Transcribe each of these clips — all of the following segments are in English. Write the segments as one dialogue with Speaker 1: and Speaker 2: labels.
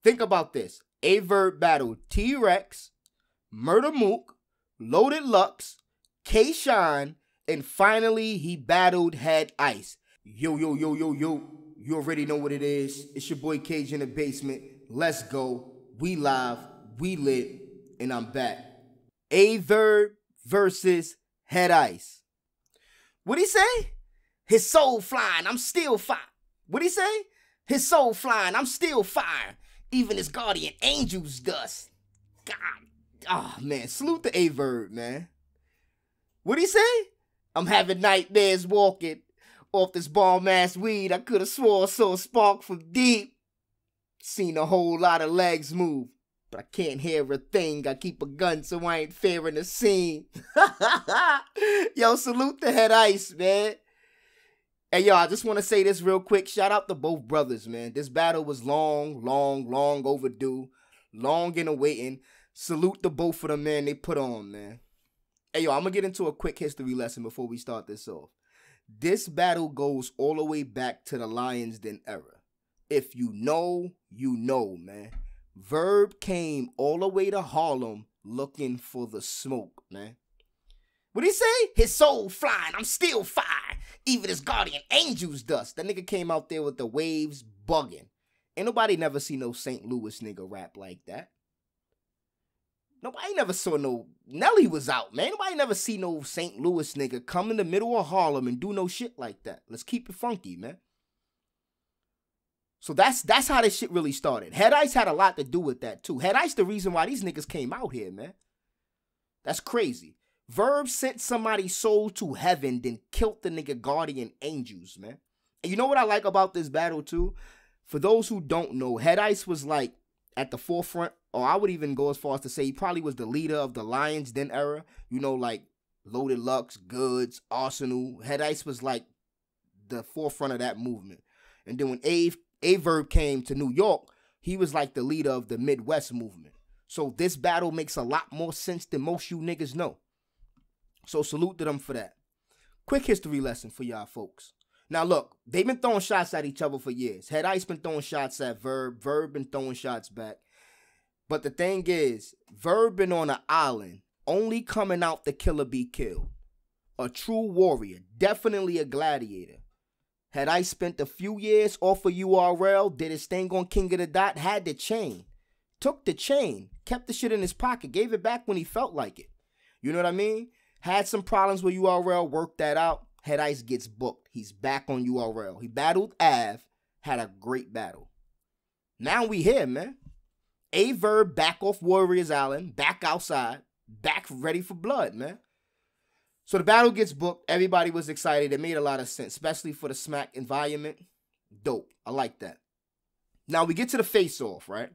Speaker 1: Think about this. A-Verb battled T-Rex, Murder Mook, Loaded Lux, K-Shine, and finally he battled Head Ice. Yo. You already know what it is. It's your boy Cage in the basement. Let's go. We live, we lit, and I'm back. A-Verb versus Head Ice. What'd he say? His soul flying, I'm still fire. What'd he say? His soul flying, I'm still fire. Even his guardian angel's dust. God. Oh, man. Salute the A-Verb, man. What'd he say? I'm having nightmares walking off this bomb-ass weed. I could have swore I saw a spark from deep. Seen a whole lot of legs move, but I can't hear a thing. I keep a gun so I ain't fearing the scene. Yo, salute the Head Ice, man. Hey, yo, I just want to say this real quick. Shout out to both brothers, man. This battle was long overdue. Long in the waiting. Salute to both of them, man. They put on, man. Hey, yo, I'm going to get into a quick history lesson before we start this off. This battle goes all the way back to the Lions Den era. If you know, you know, man. VERB came all the way to Harlem looking for the smoke, man. What'd he say? His soul flying, I'm still fire. Even his guardian angel's dust. That nigga came out there with the waves bugging. Ain't nobody never see no St. Louis nigga rap like that. Nobody never saw no... Nelly was out, man. Nobody never see no St. Louis nigga come in the middle of Harlem and do no shit like that. Let's keep it funky, man. So that's how this shit really started. Head Ice had a lot to do with that, too. Head Ice the reason why these niggas came out here, man. That's crazy. VERB sent somebody's soul to heaven, then killed the nigga guardian angels, man. And you know what I like about this battle, too? For those who don't know, Head Ice was, like, at the forefront, or I would even go as far as to say he probably was the leader of the Lions Den era. You know, like, Loaded Lux, Goods, Arsenal. Head Ice was, like, the forefront of that movement. And then when A-Verb came to New York, he was, like, the leader of the Midwest movement. So this battle makes a lot more sense than most you niggas know. So salute to them for that. Quick history lesson for y'all folks. Now look, they've been throwing shots at each other for years. Head Ice been throwing shots at VERB. VERB been throwing shots back. But the thing is, VERB been on an island, only coming out to kill or be killed. A true warrior, definitely a gladiator. Head Ice spent a few years off of URL, did his thing on King of the Dot, had the chain. Took the chain, kept the shit in his pocket, gave it back when he felt like it. You know what I mean? Had some problems with URL, worked that out. Head Ice gets booked. He's back on URL. He battled Av, had a great battle. Now we here, man. A-Verb back off Warriors Island, back outside, back ready for blood, man. So the battle gets booked. Everybody was excited. It made a lot of sense, especially for the smack environment. Dope. I like that. Now we get to the face-off, right?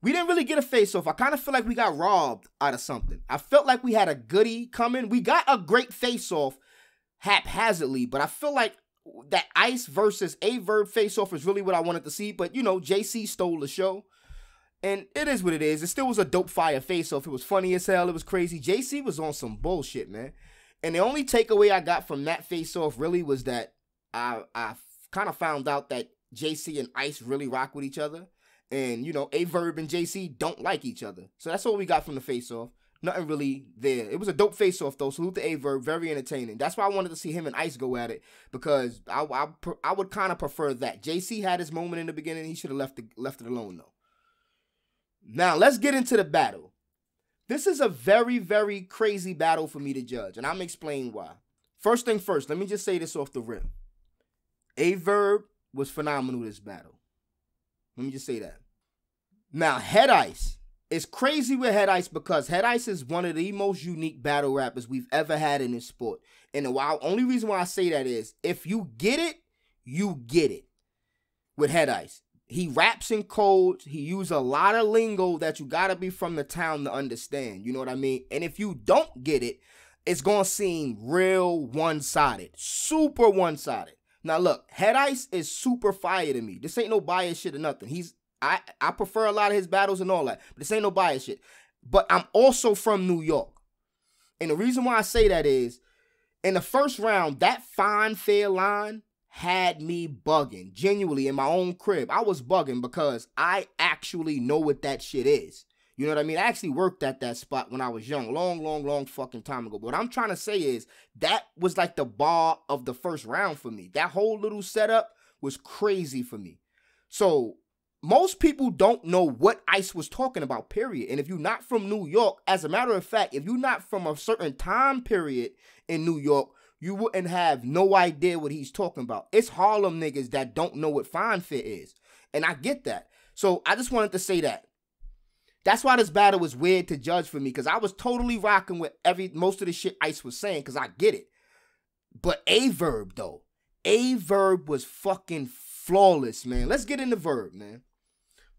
Speaker 1: We didn't really get a face-off. I kind of feel like we got robbed out of something. I felt like we had a goodie coming. We got a great face-off haphazardly, but I feel like that Ice versus A-Verb face-off is really what I wanted to see. But, you know, JC stole the show. And it is what it is. It still was a dope fire face-off. It was funny as hell. It was crazy. JC was on some bullshit, man. And the only takeaway I got from that face-off really was that I kind of found out that JC and Ice really rock with each other. And, you know, A-Verb and JC don't like each other. So that's all we got from the face-off. Nothing really there. It was a dope face-off, though. Salute to A-Verb. Very entertaining. That's why I wanted to see him and Ice go at it. Because I would kind of prefer that. JC had his moment in the beginning. He should have left it alone, though. Now, let's get into the battle. This is a very, very crazy battle for me to judge. And I'm going to explain why. First thing first, let me just say this off the rip. A-Verb was phenomenal this battle. Let me just say that. Now, Head Ice. It's crazy with Head Ice because Head Ice is one of the most unique battle rappers we've ever had in this sport. And the only reason why I say that is, if you get it, you get it. With Head Ice. He raps in codes. He uses a lot of lingo that you gotta be from the town to understand. You know what I mean? And if you don't get it, it's gonna seem real one-sided. Super one-sided. Now look, Head Ice is super fire to me. This ain't no bias shit or nothing. I prefer a lot of his battles and all that. But this ain't no bias shit. But I'm also from New York. And the reason why I say that is, in the first round, that fine, fair line had me bugging. Genuinely, in my own crib, I was bugging because I actually know what that shit is. You know what I mean? I actually worked at that spot when I was young. Long fucking time ago. But what I'm trying to say is that was like the bar of the first round for me. That whole little setup was crazy for me. So most people don't know what Ice was talking about, period. And if you're not from New York, as a matter of fact, if you're not from a certain time period in New York, you wouldn't have no idea what he's talking about. It's Harlem niggas that don't know what fine fit is. And I get that. So I just wanted to say that. That's why this battle was weird to judge for me, because I was totally rocking with most of the shit Ice was saying, because I get it. But VERB, though. VERB was fucking flawless, man. Let's get into VERB, man.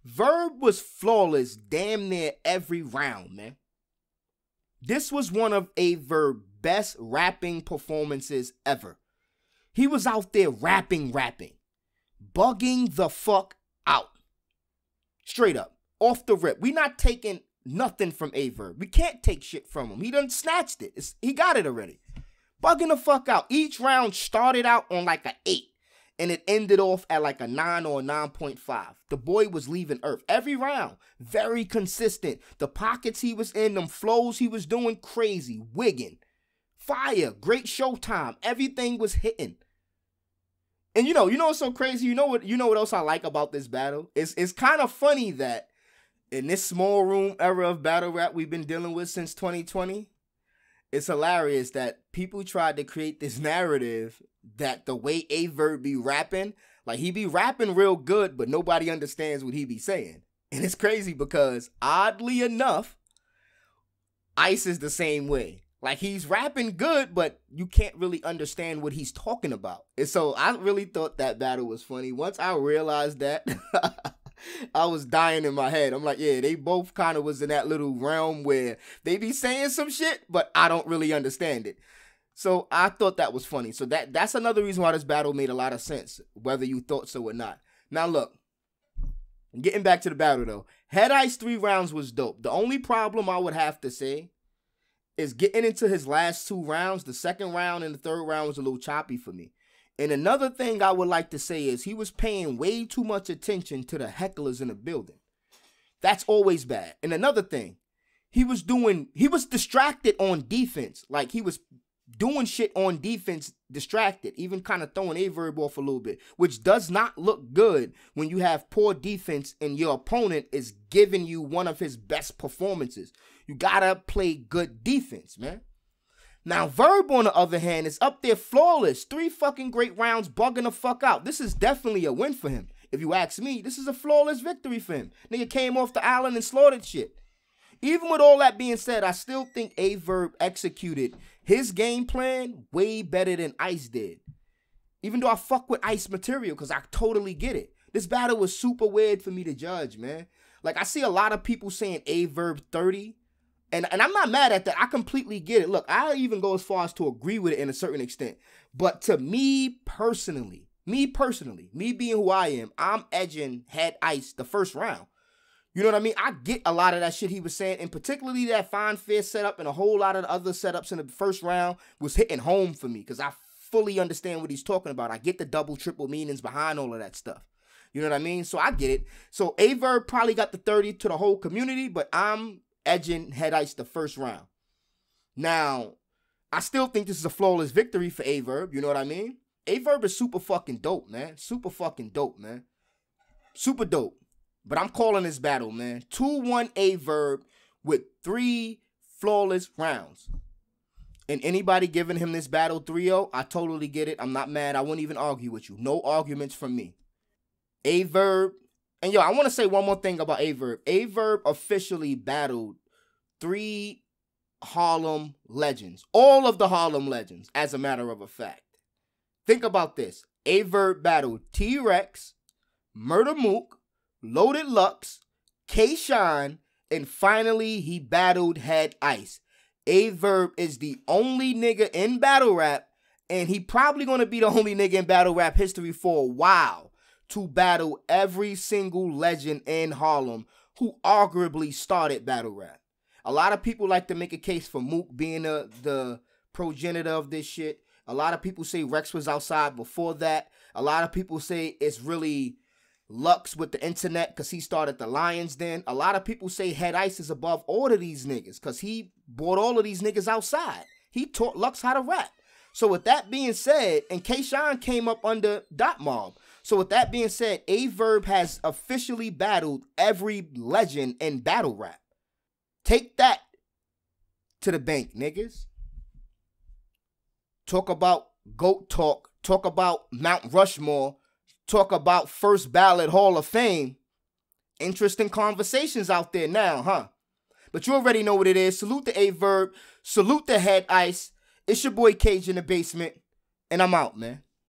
Speaker 1: VERB was flawless damn near every round, man. This was one of VERB's best rapping performances ever. He was out there rapping. Bugging the fuck out. Straight up. Off the rip. We not taking nothing from VERB. We can't take shit from him. He done snatched it. He got it already. Bugging the fuck out. Each round started out on like an 8. And it ended off at like a 9 or a 9.5. The boy was leaving Earth. Every round. Very consistent. The pockets he was in, them flows he was doing, crazy. Wigging. Fire. Great showtime. Everything was hitting. And you know what's so crazy? You know what else I like about this battle? It's kind of funny that in this small room era of battle rap we've been dealing with since 2020, it's hilarious that people tried to create this narrative that the way VERB be rapping, like he be rapping real good, but nobody understands what he be saying. And it's crazy because oddly enough, Ice is the same way. Like he's rapping good, but you can't really understand what he's talking about. And so I really thought that battle was funny. Once I realized that, I was dying in my head. I'm like, yeah, they both kind of was in that little realm where they be saying some shit, but I don't really understand it. So I thought that was funny. So that's another reason why this battle made a lot of sense, whether you thought so or not. Now look, getting back to the battle though, Head Ice 3 rounds was dope. The only problem I would have to say is getting into his last 2 rounds. The second round and the third round was a little choppy for me. And another thing I would like to say is he was paying way too much attention to the hecklers in the building. That's always bad. And another thing, he was distracted on defense. Like he was doing shit on defense, distracted, even kind of throwing VERB off a little bit, which does not look good when you have poor defense and your opponent is giving you one of his best performances. You gotta play good defense, man. Now, VERB, on the other hand, is up there flawless. 3 fucking great rounds, bugging the fuck out. This is definitely a win for him. If you ask me, this is a flawless victory for him. Nigga came off the island and slaughtered shit. Even with all that being said, I still think VERB executed his game plan way better than Ice did. Even though I fuck with Ice material, because I totally get it. This battle was super weird for me to judge, man. Like, I see a lot of people saying VERB 30. And I'm not mad at that. I completely get it. Look, I even go as far as to agree with it in a certain extent. But to me personally, me being who I am, I'm edging Head Ice the first round. You know what I mean? I get a lot of that shit he was saying, and particularly that fine fair setup and a whole lot of the other setups in the first round was hitting home for me because I fully understand what he's talking about. I get the double, triple meanings behind all of that stuff. You know what I mean? So I get it. So VERB probably got the 30 to the whole community, but I'm edging Head Ice the first round. Now, I still think this is a flawless victory for VERB. You know what I mean? VERB is super fucking dope, man. Super fucking dope, man. Super dope. But I'm calling this battle, man. 2-1 VERB with 3 flawless rounds. And anybody giving him this battle 3-0, I totally get it. I'm not mad. I wouldn't even argue with you. No arguments from me. VERB. And yo, I want to say one more thing about VERB. VERB officially battled 3 Harlem legends. All of the Harlem legends, as a matter of a fact. Think about this. VERB battled T-Rex, Murder Mook, Loaded Lux, K-Shine, and finally he battled Head Ice. VERB is the only nigga in battle rap, and he probably gonna be the only nigga in battle rap history for a while to battle every single legend in Harlem who arguably started battle rap. A lot of people like to make a case for Mook being the progenitor of this shit. A lot of people say Rex was outside before that. A lot of people say it's really Lux with the internet because he started the Lions Den. A lot of people say Head Ice is above all of these niggas because he brought all of these niggas outside. He taught Lux how to rap. So with that being said, and K-Shine came up under Dot Mob. So with that being said, VERB has officially battled every legend in battle rap. Take that to the bank, niggas. Talk about GOAT talk. Talk about Mount Rushmore. Talk about first ballot Hall of Fame. Interesting conversations out there now, huh? But you already know what it is. Salute to VERB. Salute to Head Ice. It's your boy Cage in the basement. And I'm out, man.